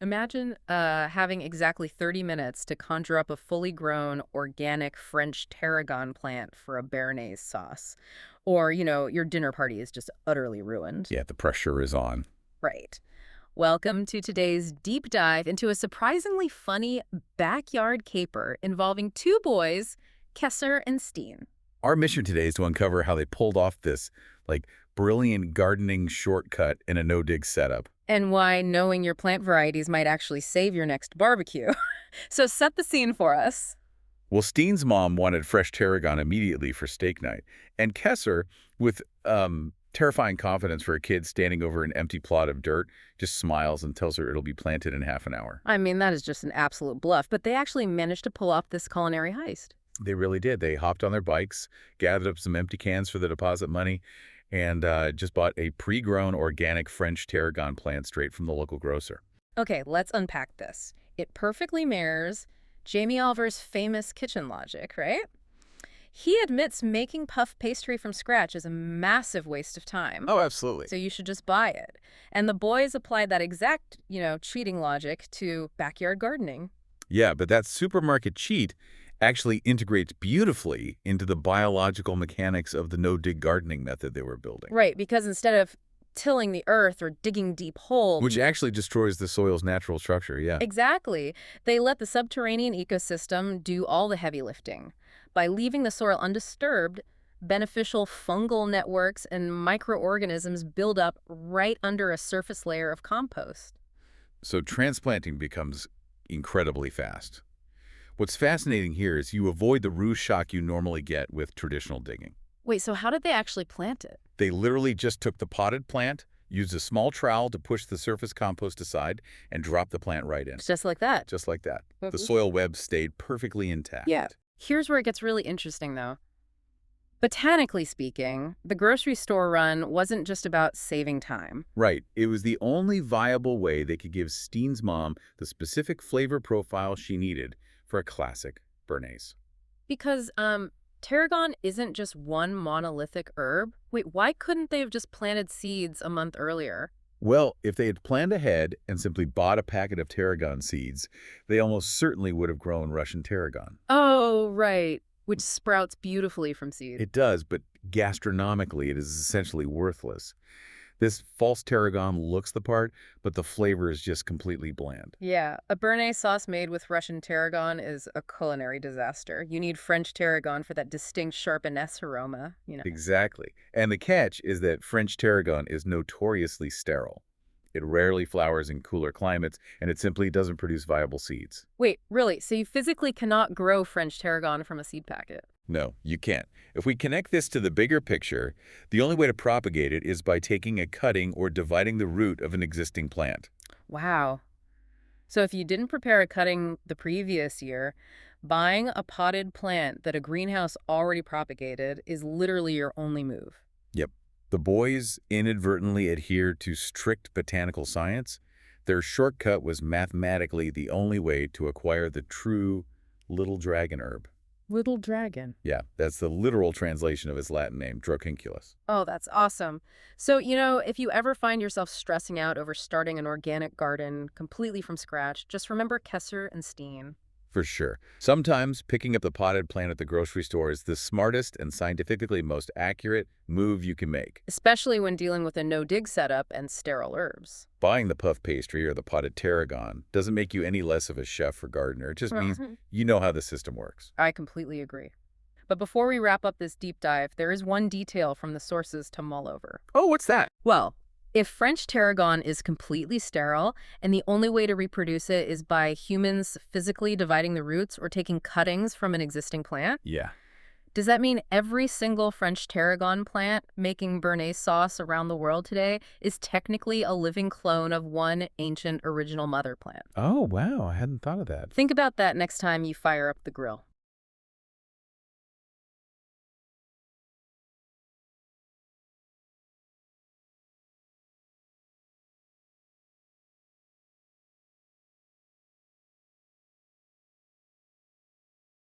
Imagine having exactly 30 minutes to conjure up a fully grown organic French tarragon plant for a Bearnaise sauce. Or, your dinner party is just utterly ruined. Yeah, the pressure is on. Right. Welcome to today's deep dive into a surprisingly funny backyard caper involving two boys, Kesser and Steen. Our mission today is to uncover how they pulled off this, like, brilliant gardening shortcut in a no-dig setup. And why knowing your plant varieties might actually save your next barbecue. So set the scene for us. Well, Steen's mom wanted fresh tarragon immediately for steak night, and Kesser, with terrifying confidence for a kid standing over an empty plot of dirt, just smiles and tells her it'll be planted in half an hour. I mean, that is just an absolute bluff, but they actually managed to pull off this culinary heist. They really did. They hopped on their bikes, gathered up some empty cans for the deposit money, and just bought a pre-grown organic French tarragon plant straight from the local grocer. Okay, let's unpack this. It perfectly mirrors Jamie Oliver's famous kitchen logic, right? He admits making puff pastry from scratch is a massive waste of time. Oh, absolutely. So you should just buy it. And the boys applied that exact, cheating logic to backyard gardening. Yeah, but that supermarket cheat actually integrates beautifully into the biological mechanics of the no-dig gardening method they were building. Right, because instead of tilling the earth or digging deep holes. Which actually destroys the soil's natural structure, yeah. Exactly. They let the subterranean ecosystem do all the heavy lifting. By leaving the soil undisturbed, beneficial fungal networks and microorganisms build up right under a surface layer of compost. So transplanting becomes incredibly fast. What's fascinating here is you avoid the roost shock you normally get with traditional digging. Wait, so how did they actually plant it? They literally just took the potted plant, used a small trowel to push the surface compost aside, and dropped the plant right in. It's just like that. Just like that. The soil web stayed perfectly intact. Yeah. Here's where it gets really interesting, though. Botanically speaking, the grocery store run wasn't just about saving time. Right. It was the only viable way they could give Steen's mom the specific flavor profile she needed for a classic Bearnaise. Because, tarragon isn't just one monolithic herb. Wait, why couldn't they have just planted seeds a month earlier? Well, if they had planned ahead and simply bought a packet of tarragon seeds, they almost certainly would have grown Russian tarragon. Oh, right. Which sprouts beautifully from seeds. It does, but gastronomically, it is essentially worthless. This false tarragon looks the part, but the flavor is just completely bland. Yeah, a Bearnaise sauce made with Russian tarragon is a culinary disaster. You need French tarragon for that distinct sharp anise aroma. Exactly. And the catch is that French tarragon is notoriously sterile. It rarely flowers in cooler climates, and it simply doesn't produce viable seeds. Wait, really? So you physically cannot grow French tarragon from a seed packet? No, you can't. If we connect this to the bigger picture, the only way to propagate it is by taking a cutting or dividing the root of an existing plant. Wow. So if you didn't prepare a cutting the previous year, buying a potted plant that a greenhouse already propagated is literally your only move. Yep. The boys inadvertently adhered to strict botanical science. Their shortcut was mathematically the only way to acquire the true little dragon herb. Little dragon. Yeah, that's the literal translation of its Latin name, Drocunculus. Oh, that's awesome. So, if you ever find yourself stressing out over starting an organic garden completely from scratch, just remember Kesser and Steen. For sure. Sometimes picking up the potted plant at the grocery store is the smartest and scientifically most accurate move you can make. Especially when dealing with a no-dig setup and sterile herbs. Buying the puff pastry or the potted tarragon doesn't make you any less of a chef or gardener. It just means you know how the system works. I completely agree. But before we wrap up this deep dive, there is one detail from the sources to mull over. Oh, what's that? Well, if French tarragon is completely sterile and the only way to reproduce it is by humans physically dividing the roots or taking cuttings from an existing plant, Yeah. does that mean every single French tarragon plant making Bearnaise sauce around the world today is technically a living clone of one ancient original mother plant? Oh, wow. I hadn't thought of that. Think about that next time you fire up the grill.